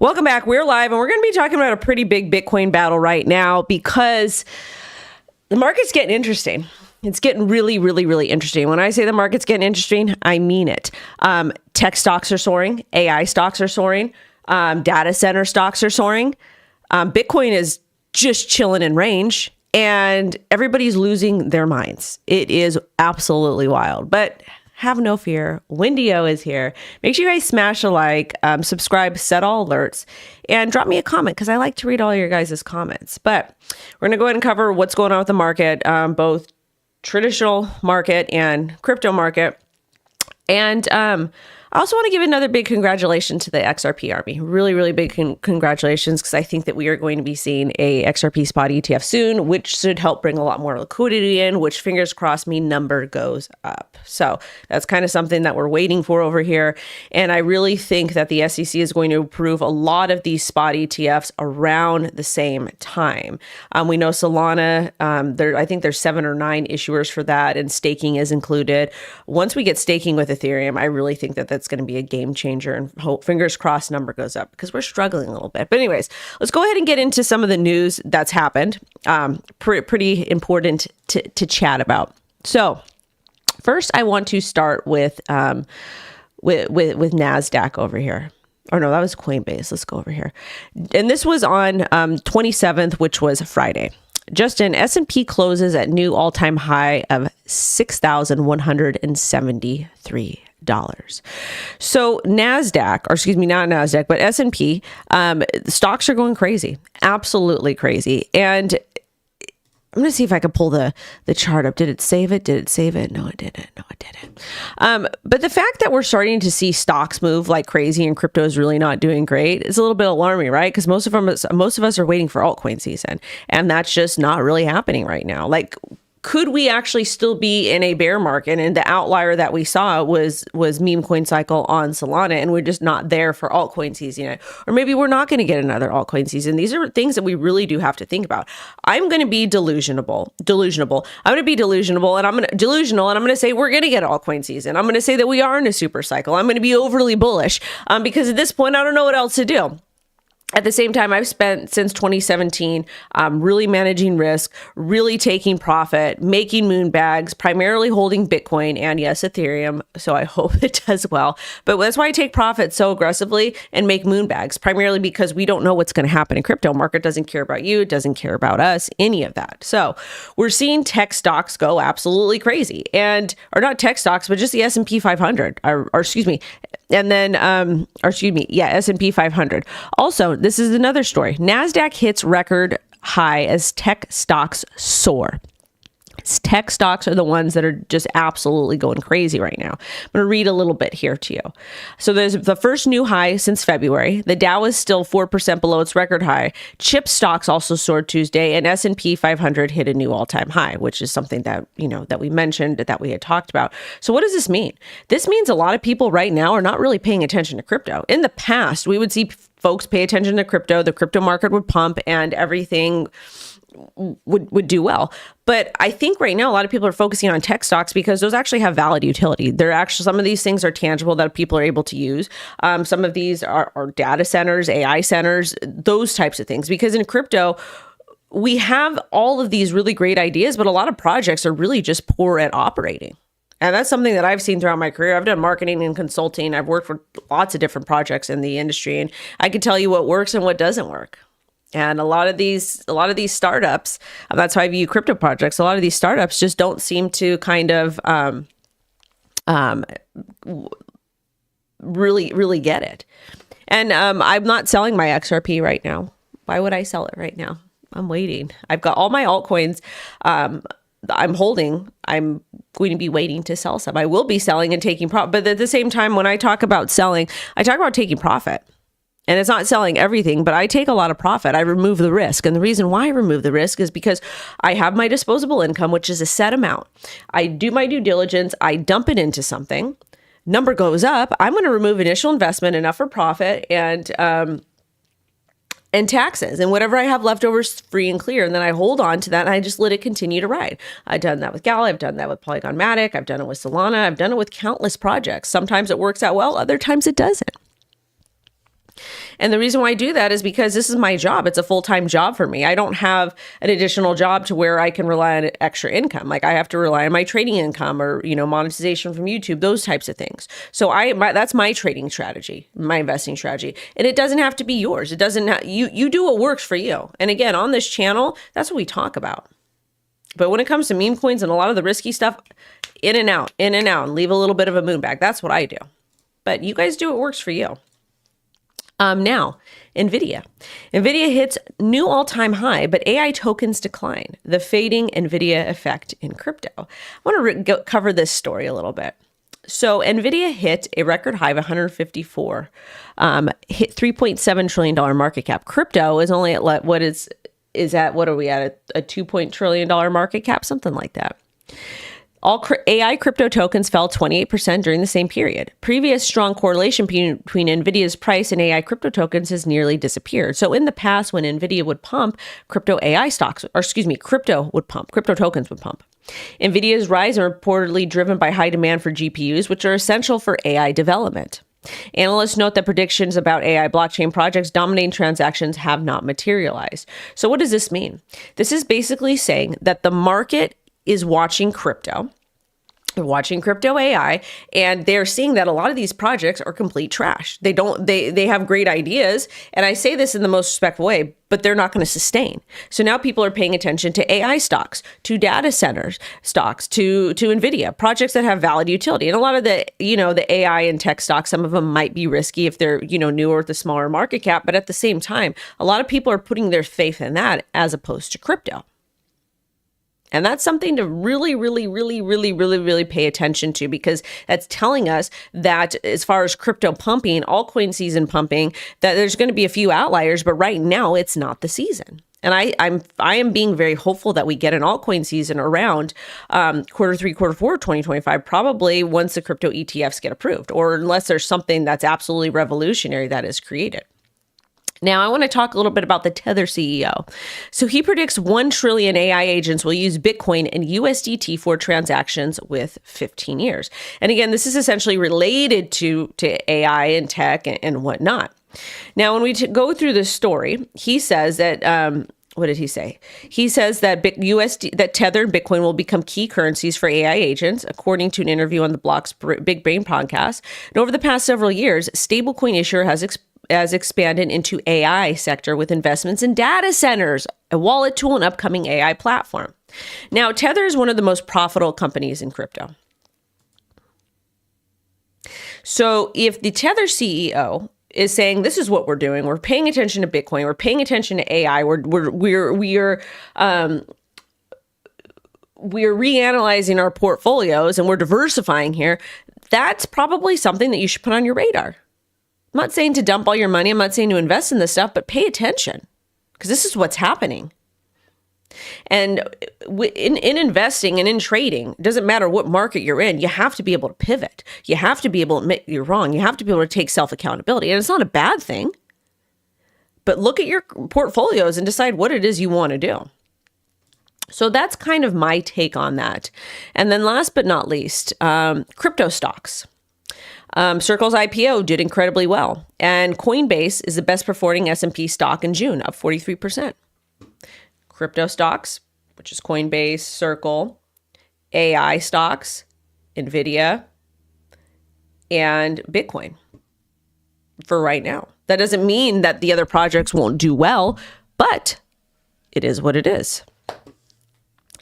Welcome back. We're live, and we're going to be talking about a pretty big Bitcoin battle right now because the market's getting interesting. It's getting really, really, really interesting. When I say the market's getting interesting, I mean it. Tech stocks are soaring. AI stocks are soaring. Data center stocks are soaring. Bitcoin is just chilling in range, and everybody's losing their minds. It is absolutely wild. But have no fear. WendyO is here. Make sure you guys smash a like, subscribe, set all alerts, and drop me a comment because I like to read all your guys' comments. But we're going to go ahead and cover what's going on with the market, both traditional market and crypto market. And I also want to give another big congratulations to the XRP Army. Really, really big congratulations, because I think that we are going to be seeing a XRP spot ETF soon, which should help bring a lot more liquidity in, which, fingers crossed, mean number goes up. So that's kind of something that we're waiting for over here. And I really think that the SEC is going to approve a lot of these spot ETFs around the same time. We know Solana, I think there's 7 or 9 issuers for that, and staking is included. Once we get staking with Ethereum, I really think that that's going to be a game changer, and hope, fingers crossed, number goes up, because we're struggling a little bit. But anyways, let's go ahead and get into some of the news that's happened. Pretty important to chat about. So first, I want to start with NASDAQ over here. Or no, that was Coinbase. Let's go over here. And this was on 27th, which was Friday. Justin, S&P closes at new all-time high of $6,173. So NASDAQ, or excuse me, not NASDAQ, but S&P, stocks are going crazy, absolutely crazy. And I'm going to see if I can pull the chart up. Did it save it? Did it save it? No, it didn't. No, it didn't. But the fact that we're starting to see stocks move like crazy and crypto is really not doing great is a little bit alarming, right? Because most of us are waiting for altcoin season, and that's just not really happening right now. Like, could we actually still be in a bear market? And the outlier that we saw was memecoin cycle on Solana, and we're just not there for altcoin season yet. Or maybe we're not going to get another altcoin season. These are things that we really do have to think about. I'm going to be delusional. I'm going to be delusional, and I'm going to say we're going to get altcoin season. I'm going to say that we are in a super cycle. I'm going to be overly bullish because at this point, I don't know what else to do. At the same time, I've spent since 2017 really managing risk, really taking profit, making moon bags, primarily holding Bitcoin and, yes, Ethereum. So I hope it does well. But that's why I take profit so aggressively and make moon bags, primarily because we don't know what's going to happen in crypto. Market doesn't care about you. It doesn't care about us, any of that. So we're seeing tech stocks go absolutely crazy, or not tech stocks, but just the S&P 500, or excuse me. And then, S&P 500. Also, this is another story. NASDAQ hits record high as tech stocks soar. Tech stocks are the ones that are just absolutely going crazy right now. I'm going to read a little bit here to you. So there's the first new high since February. The Dow is still 4% below its record high. Chip stocks also soared Tuesday, and S&P 500 hit a new all-time high, which is something that, that we mentioned, that we had talked about. So what does this mean? This means a lot of people right now are not really paying attention to crypto. In the past, we would see folks pay attention to crypto. The crypto market would pump and everything would do well. But I think right now a lot of people are focusing on tech stocks because those actually have valid utility. Some of these things are tangible that people are able to use. Some of these are data centers, AI centers, those types of things. Because in crypto, we have all of these really great ideas, but a lot of projects are really just poor at operating. And that's something that I've seen throughout my career. I've done marketing and consulting. I've worked for lots of different projects in the industry, and I can tell you what works and what doesn't work. And a lot of these startups, that's how I view crypto projects. A lot of these startups just don't seem to kind of really get it. And I'm not selling my XRP right now. Why would I sell it right now? I'm waiting. I've got all my altcoins. I'm holding. I'm going to be waiting to sell some. I will be selling and taking profit. But at the same time, when I talk about selling, I talk about taking profit. And it's not selling everything, but I take a lot of profit. I remove the risk. And the reason why I remove the risk is because I have my disposable income, which is a set amount. I do my due diligence. I dump it into something. Number goes up. I'm going to remove initial investment, enough for profit, and taxes. And whatever I have left over is free and clear. And then I hold on to that and I just let it continue to ride. I've done that with Gal. I've done that with Polygon Matic. I've done it with Solana. I've done it with countless projects. Sometimes it works out well. Other times it doesn't. And the reason why I do that is because this is my job. It's a full-time job for me. I don't have an additional job to where I can rely on extra income. Like I have to rely on my trading income or, monetization from YouTube, those types of things. So that's my trading strategy, my investing strategy. And it doesn't have to be yours. It doesn't you do what works for you. And again, on this channel, that's what we talk about. But when it comes to meme coins and a lot of the risky stuff, in and out, and leave a little bit of a moon bag. That's what I do. But you guys do what works for you. Now, NVIDIA. NVIDIA hits new all-time high, but AI tokens decline. The fading NVIDIA effect in crypto. I want to cover this story a little bit. So NVIDIA hit a record high of 154, hit $3.7 trillion market cap. Crypto is only at what are we at? A $2 trillion market cap, something like that. All AI crypto tokens fell 28% during the same period. Previous strong correlation between NVIDIA's price and AI crypto tokens has nearly disappeared. So in the past, when NVIDIA would pump, crypto tokens would pump. NVIDIA's rise is reportedly driven by high demand for GPUs, which are essential for AI development. Analysts note that predictions about AI blockchain projects dominating transactions have not materialized. So what does this mean? This is basically saying that the market is watching crypto, watching crypto AI, and they're seeing that a lot of these projects are complete trash. They have great ideas, and I say this in the most respectful way, but they're not going to sustain. So now people are paying attention to AI stocks, to data centers stocks, to NVIDIA, projects that have valid utility. And a lot of the AI and tech stocks, some of them might be risky if they're, newer with a smaller market cap, but at the same time, a lot of people are putting their faith in that as opposed to crypto. And that's something to really, really, really, really, really, really pay attention to, because that's telling us that as far as crypto pumping, altcoin season pumping, that there's going to be a few outliers, but right now it's not the season. And I am being very hopeful that we get an altcoin season around Q3, Q4, 2025, probably once the crypto ETFs get approved, or unless there's something that's absolutely revolutionary that is created. Now, I want to talk a little bit about the Tether CEO. So he predicts 1 trillion AI agents will use Bitcoin and USDT for transactions with 15 years. And again, this is essentially related to AI and tech and whatnot. Now, when we go through this story, he says that, what did he say? He says that that Tether and Bitcoin will become key currencies for AI agents, according to an interview on the Block's Big Brain podcast. And over the past several years, stablecoin issuer has expanded into AI sector with investments in data centers, a wallet tool, and upcoming AI platform. Now, Tether is one of the most profitable companies in crypto. So if the Tether CEO is saying, this is what we're doing, we're paying attention to Bitcoin, we're paying attention to AI, we're reanalyzing our portfolios and we're diversifying here, that's probably something that you should put on your radar. I'm not saying to dump all your money. I'm not saying to invest in this stuff, but pay attention, because this is what's happening. And in investing and in trading, it doesn't matter what market you're in, you have to be able to pivot. You have to be able to admit you're wrong. You have to be able to take self-accountability. And it's not a bad thing, but look at your portfolios and decide what it is you want to do. So that's kind of my take on that. And then last but not least, crypto stocks. Circle's IPO did incredibly well, and Coinbase is the best performing S&P stock in June, up 43%. Crypto stocks, which is Coinbase, Circle, AI stocks, NVIDIA, and Bitcoin for right now. That doesn't mean that the other projects won't do well, but it is what it is.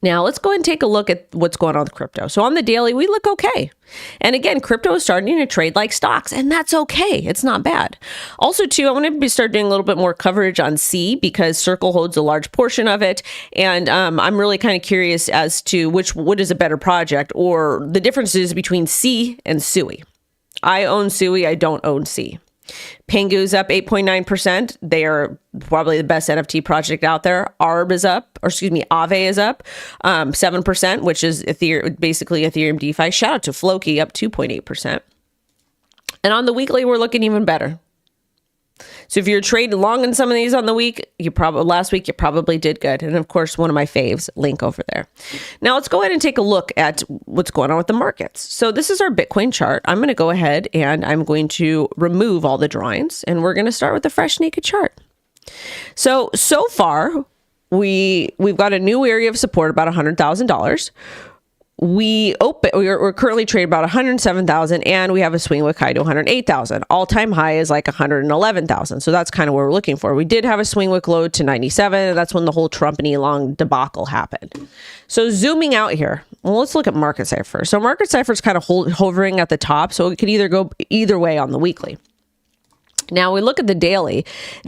Now, let's go ahead and take a look at what's going on with crypto. So on the daily, we look okay. And again, crypto is starting to trade like stocks, and that's okay. It's not bad. Also, too, I want to start doing a little bit more coverage on C, because Circle holds a large portion of it. And I'm really kind of curious as to what is a better project, or the differences between C and SUI. I own SUI. I don't own C. Pengu's up 8.9%. They are probably the best NFT project out there. Aave is up 7%, which is basically Ethereum DeFi. Shout out to Floki, up 2.8%. And on the weekly, we're looking even better. So if you're trading long in some of these on the week, last week, you probably did good. And of course, one of my faves, link over there. Now let's go ahead and take a look at what's going on with the markets. So this is our Bitcoin chart. I'm going to go ahead and I'm going to remove all the drawings, and we're going to start with a fresh naked chart. So far, we've got a new area of support about $100,000. We're currently trading about 107,000, and we have a swing wick high to 108,000. All-time high is like 111,000. So that's kind of what we're looking for. We did have a swing wick low to 97, and that's when the whole Trump and Elon debacle happened. So zooming out here, well, let's look at market cipher. So market cipher is kind of hovering at the top, so it could either go either way on the weekly. Now we look at the daily.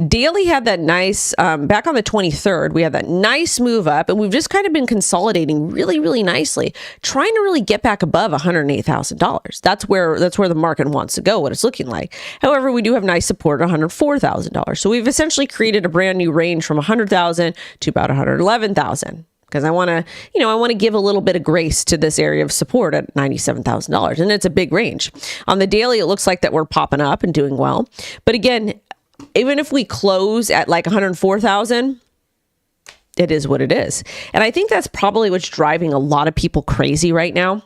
Daily had that nice, back on the 23rd, we had that nice move up, and we've just kind of been consolidating really, really nicely, trying to really get back above $108,000. That's where the market wants to go, what it's looking like. However, we do have nice support at $104,000. So we've essentially created a brand new range from 100,000 to about 111,000. Because I want to give a little bit of grace to this area of support at $97,000. And it's a big range. On the daily, it looks like that we're popping up and doing well. But again, even if we close at like 104,000, it is what it is. And I think that's probably what's driving a lot of people crazy right now.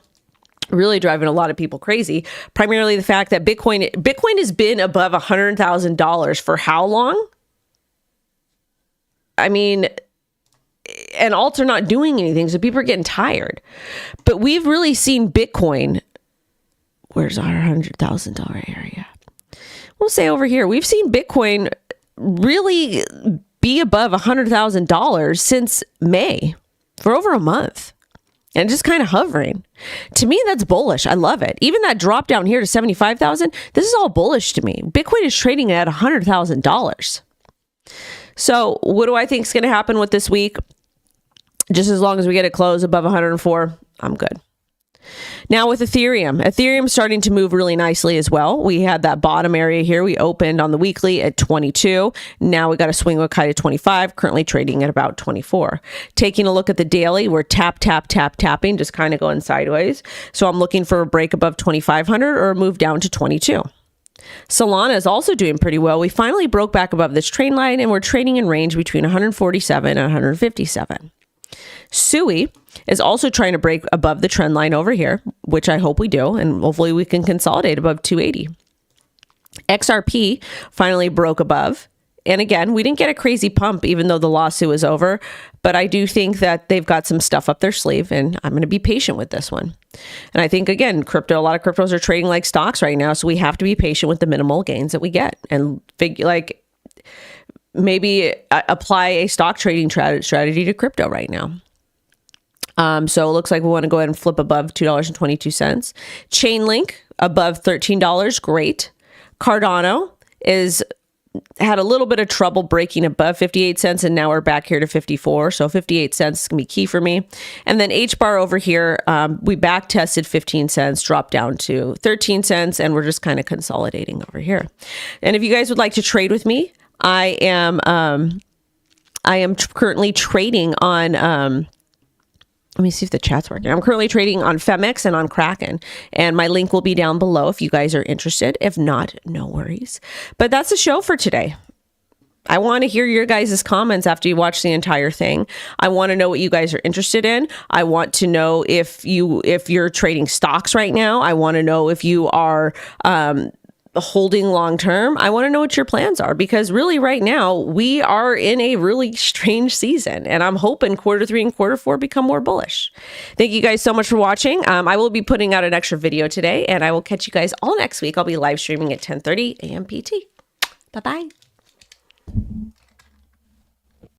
Really driving a lot of people crazy. Primarily the fact that Bitcoin has been above $100,000 for how long? I mean, and alts are not doing anything, so people are getting tired. But we've really seen Bitcoin. Where's our $100,000 area? We'll say over here. We've seen Bitcoin really be above $100,000 since May, for over a month, and just kind of hovering. To me, that's bullish. I love it. Even that drop down here to 75,000. This is all bullish to me. Bitcoin is trading at $100,000. So what do I think is going to happen with this week? Just as long as we get it closed above 104, I'm good. Now with Ethereum's starting to move really nicely as well. We had that bottom area here. We opened on the weekly at 22. Now we got a swing wick high to 25, currently trading at about 24. Taking a look at the daily, we're tapping, just kind of going sideways. So I'm looking for a break above 2,500 or a move down to 22. Solana is also doing pretty well. We finally broke back above this trend line, and we're trading in range between 147 and 157. SUI is also trying to break above the trend line over here, which I hope we do, and hopefully we can consolidate above 280. XRP finally broke above. And again, we didn't get a crazy pump, even though the lawsuit is over. But I do think that they've got some stuff up their sleeve, and I'm going to be patient with this one. And I think, again, a lot of cryptos are trading like stocks right now. So we have to be patient with the minimal gains that we get and maybe apply a stock trading strategy to crypto right now. So it looks like we want to go ahead and flip above $2.22. Chainlink above $13. Great. Cardano had a little bit of trouble breaking above 58 cents, and now we're back here to 54. So 58 cents is going to be key for me. And then HBAR over here, we back tested 15 cents, dropped down to 13 cents, and we're just kind of consolidating over here. And if you guys would like to trade with me, I am currently trading on, let me see if the chat's working. I'm currently trading on Femex and on Kraken, and my link will be down below if you guys are interested. If not, no worries. But that's the show for today. I want to hear your guys' comments after you watch the entire thing. I want to know what you guys are interested in. I want to know if you're trading stocks right now. I want to know if you are holding long term. I want to know what your plans are, because really right now we are in a really strange season, and I'm hoping quarter 3 and quarter 4 become more bullish. Thank you guys so much for watching. I will be putting out an extra video today, and I will catch you guys all next week. I'll be live streaming at 10:30 a.m. PT. Bye-bye.